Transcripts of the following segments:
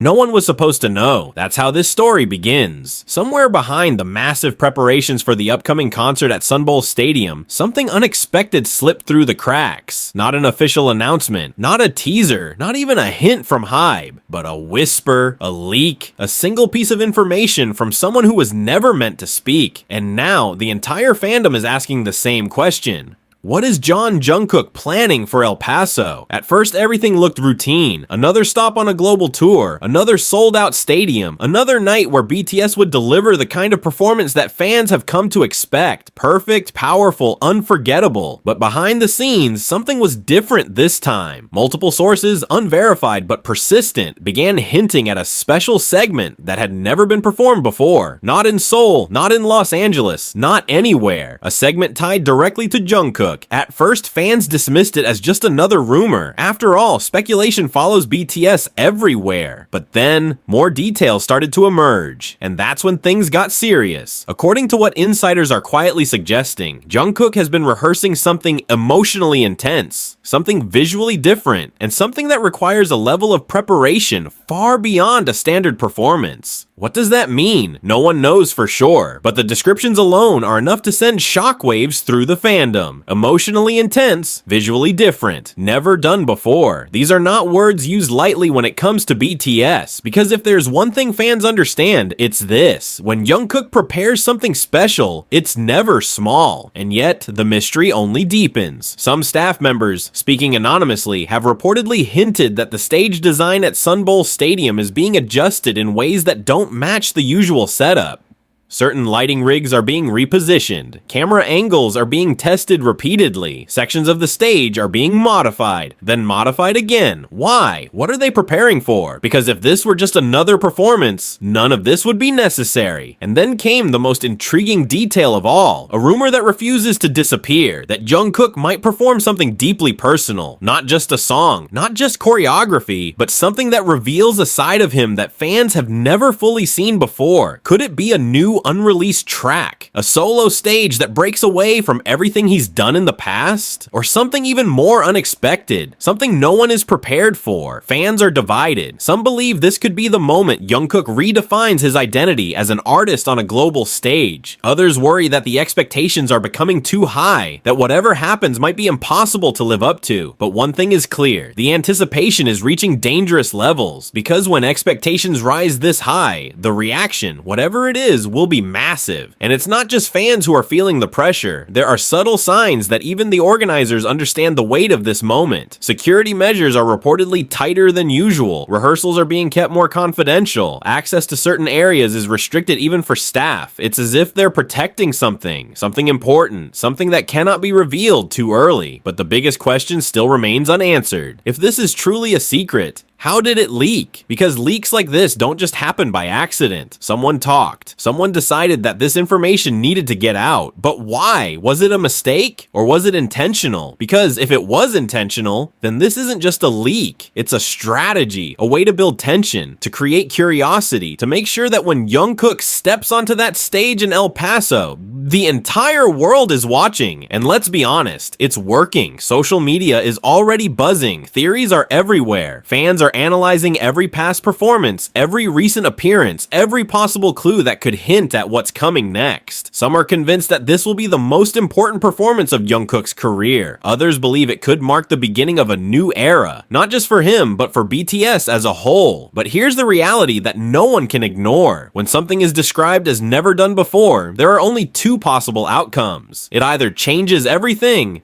No one was supposed to know. That's how this story begins. Somewhere behind the massive preparations for the upcoming concert at Sun Bowl Stadium, something unexpected slipped through the cracks. Not an official announcement, not a teaser, not even a hint from Hybe, but a whisper, a leak, a single piece of information from someone who was never meant to speak. And now the entire fandom is asking the same question. What is Jeon Jungkook planning for El Paso? At first, everything looked routine. Another stop on a global tour, another sold-out stadium, another night where BTS would deliver the kind of performance that fans have come to expect. Perfect, powerful, unforgettable. But behind the scenes, something was different this time. Multiple sources, unverified but persistent, began hinting at a special segment that had never been performed before. Not in Seoul, not in Los Angeles, not anywhere. A segment tied directly to Jungkook. At first, fans dismissed it as just another rumor. After all, speculation follows BTS everywhere. But then, more details started to emerge, and that's when things got serious. According to what insiders are quietly suggesting, Jungkook has been rehearsing something emotionally intense, something visually different, and something that requires a level of preparation far beyond a standard performance. What does that mean? No one knows for sure, but the descriptions alone are enough to send shockwaves through the fandom. Emotionally intense, visually different, never done before. These are not words used lightly when it comes to BTS, because if there's one thing fans understand, it's this. When Jungkook prepares something special, it's never small, and yet the mystery only deepens. Some staff members, speaking anonymously, have reportedly hinted that the stage design at Sun Bowl Stadium is being adjusted in ways that don't match the usual setup. Certain lighting rigs are being repositioned, camera angles are being tested repeatedly, sections of the stage are being modified, then modified again. Why? What are they preparing for? Because if this were just another performance, none of this would be necessary. And then came the most intriguing detail of all, a rumor that refuses to disappear, that Jungkook might perform something deeply personal, not just a song, not just choreography, but something that reveals a side of him that fans have never fully seen before. Could it be a new unreleased track, a solo stage that breaks away from everything he's done in the past, or something even more unexpected, something no one is prepared for? Fans are divided. Some believe this could be the moment Jungkook redefines his identity as an artist on a global stage. Others worry that the expectations are becoming too high, that whatever happens might be impossible to live up to. But one thing is clear, the anticipation is reaching dangerous levels, because when expectations rise this high, the reaction, whatever it is, will be massive. And it's not just fans who are feeling the pressure. There are subtle signs that even the organizers understand the weight of this moment. Security measures are reportedly tighter than usual. Rehearsals are being kept more confidential. Access to certain areas is restricted even for staff. It's as if they're protecting something important, something that cannot be revealed too early. But the biggest question still remains unanswered. If this is truly a secret, how did it leak? Because leaks like this don't just happen by accident. Someone talked. Someone decided that this information needed to get out. But why? Was it a mistake? Or was it intentional? Because if it was intentional, then this isn't just a leak. It's a strategy, a way to build tension, to create curiosity, to make sure that when Jungkook steps onto that stage in El Paso, the entire world is watching. And let's be honest, it's working. Social media is already buzzing. Theories are everywhere. Fans are analyzing every past performance, every recent appearance, every possible clue that could hint at what's coming next. Some are convinced that this will be the most important performance of Jungkook's career. Others believe it could mark the beginning of a new era, not just for him, but for BTS as a whole. But here's the reality that no one can ignore. When something is described as never done before, there are only two possible outcomes. It either changes everything,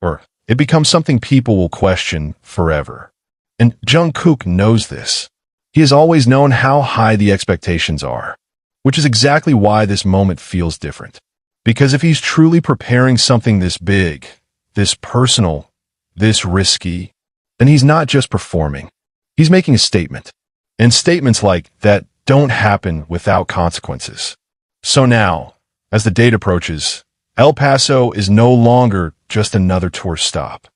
or it becomes something people will question forever. And Jungkook knows this. He has always known how high the expectations are, which is exactly why this moment feels different. Because if he's truly preparing something this big, this personal, this risky, then he's not just performing. He's making a statement. And statements like that don't happen without consequences. So now, as the date approaches, El Paso is no longer just another tour stop.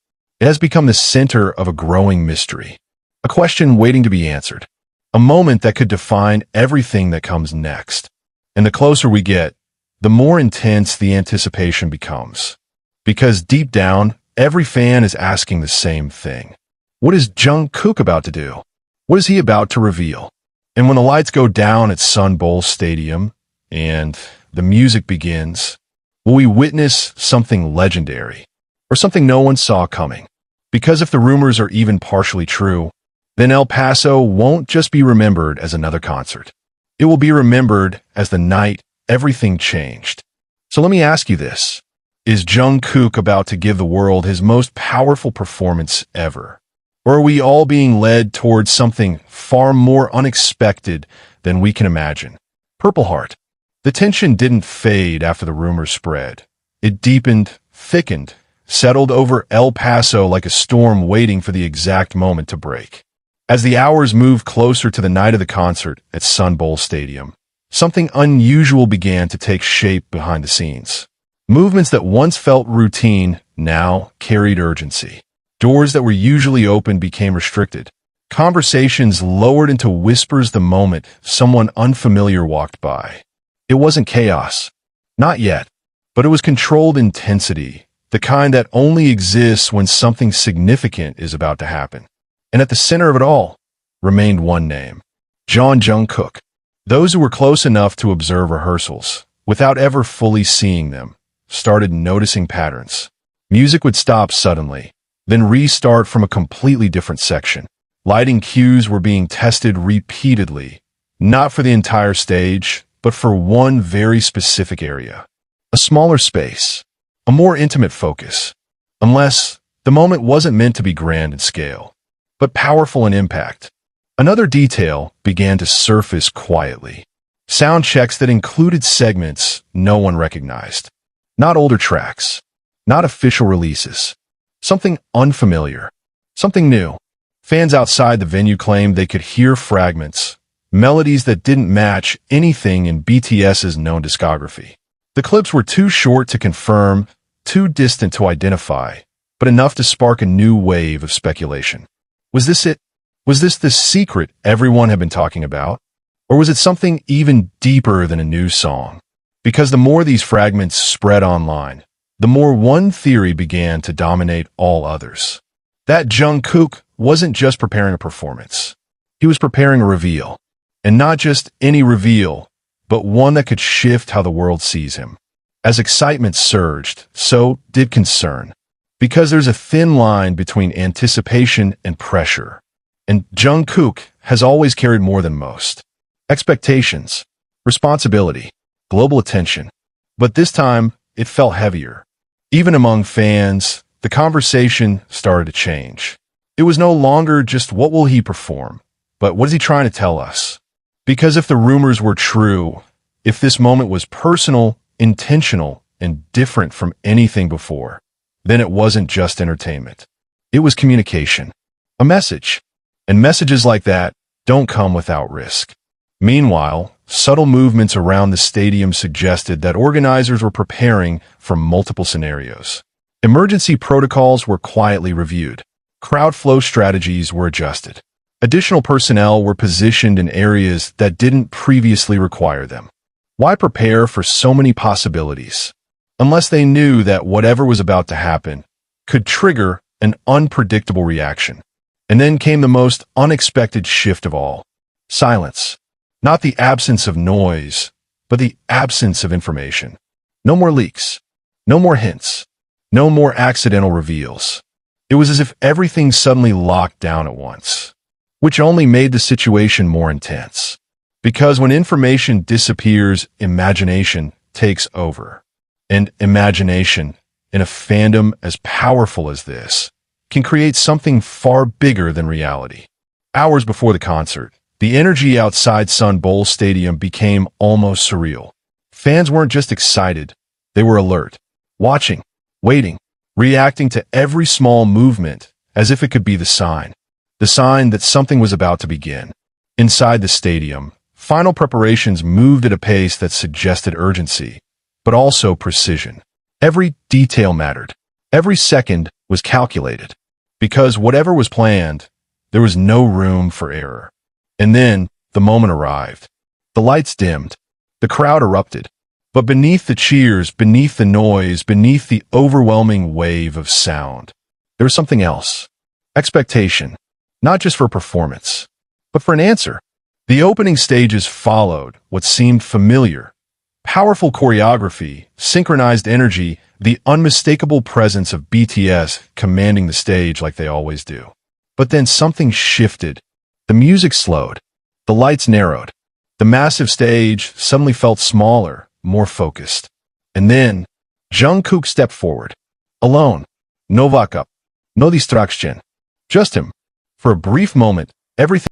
It has become the center of a growing mystery, a question waiting to be answered, a moment that could define everything that comes next. And the closer we get, the more intense the anticipation becomes. Because deep down, every fan is asking the same thing. What is Jungkook about to do? What is he about to reveal? And when the lights go down at Sun Bowl Stadium and the music begins, will we witness something legendary or something no one saw coming? Because if the rumors are even partially true, then El Paso won't just be remembered as another concert. It will be remembered as the night everything changed. So let me ask you this. Is Jungkook about to give the world his most powerful performance ever? Or are we all being led towards something far more unexpected than we can imagine? Purple Heart. The tension didn't fade after the rumors spread. It deepened, thickened, settled over El Paso like a storm waiting for the exact moment to break. As the hours moved closer to the night of the concert at Sun Bowl Stadium, something unusual began to take shape behind the scenes. Movements that once felt routine now carried urgency. Doors that were usually open became restricted. Conversations lowered into whispers the moment someone unfamiliar walked by. It wasn't chaos. Not yet. But it was controlled intensity, the kind that only exists when something significant is about to happen. And at the center of it all remained one name, Jeon Jungkook. Those who were close enough to observe rehearsals, without ever fully seeing them, started noticing patterns. Music would stop suddenly, then restart from a completely different section. Lighting cues were being tested repeatedly, not for the entire stage, but for one very specific area. A smaller space, a more intimate focus, unless the moment wasn't meant to be grand in scale, but powerful in impact. Another detail began to surface quietly. Sound checks that included segments no one recognized. Not older tracks, not official releases. Something unfamiliar, something new. Fans outside the venue claimed they could hear fragments, melodies that didn't match anything in BTS's known discography. The clips were too short to confirm, too distant to identify, but enough to spark a new wave of speculation. Was this it? Was this the secret everyone had been talking about? Or was it something even deeper than a new song? Because the more these fragments spread online, the more one theory began to dominate all others. That Jungkook wasn't just preparing a performance. He was preparing a reveal. And not just any reveal, but one that could shift how the world sees him. As excitement surged, so did concern. Because there's a thin line between anticipation and pressure. And Jungkook has always carried more than most. Expectations, responsibility, global attention. But this time, it felt heavier. Even among fans, the conversation started to change. It was no longer just what will he perform, but what is he trying to tell us? Because if the rumors were true, if this moment was personal, intentional, and different from anything before, then it wasn't just entertainment. It was communication, a message. And messages like that don't come without risk. Meanwhile, subtle movements around the stadium suggested that organizers were preparing for multiple scenarios. Emergency protocols were quietly reviewed. Crowd flow strategies were adjusted. Additional personnel were positioned in areas that didn't previously require them. Why prepare for so many possibilities? Unless they knew that whatever was about to happen could trigger an unpredictable reaction. And then came the most unexpected shift of all. Silence. Not the absence of noise, but the absence of information. No more leaks. No more hints. No more accidental reveals. It was as if everything suddenly locked down at once, which only made the situation more intense. Because when information disappears, imagination takes over. And imagination, in a fandom as powerful as this, can create something far bigger than reality. Hours before the concert, the energy outside Sun Bowl Stadium became almost surreal. Fans weren't just excited, they were alert, watching, waiting, reacting to every small movement as if it could be the sign that something was about to begin. Inside the stadium, final preparations moved at a pace that suggested urgency, but also precision. Every detail mattered. Every second was calculated. Because whatever was planned, there was no room for error. And then, the moment arrived. The lights dimmed. The crowd erupted. But beneath the cheers, beneath the noise, beneath the overwhelming wave of sound, there was something else. Expectation. Not just for performance, but for an answer. The opening stages followed what seemed familiar. Powerful choreography, synchronized energy, the unmistakable presence of BTS commanding the stage like they always do. But then something shifted. The music slowed. The lights narrowed. The massive stage suddenly felt smaller, more focused. And then, Jungkook stepped forward. Alone. No backup. No distraction. Just him. For a brief moment, everything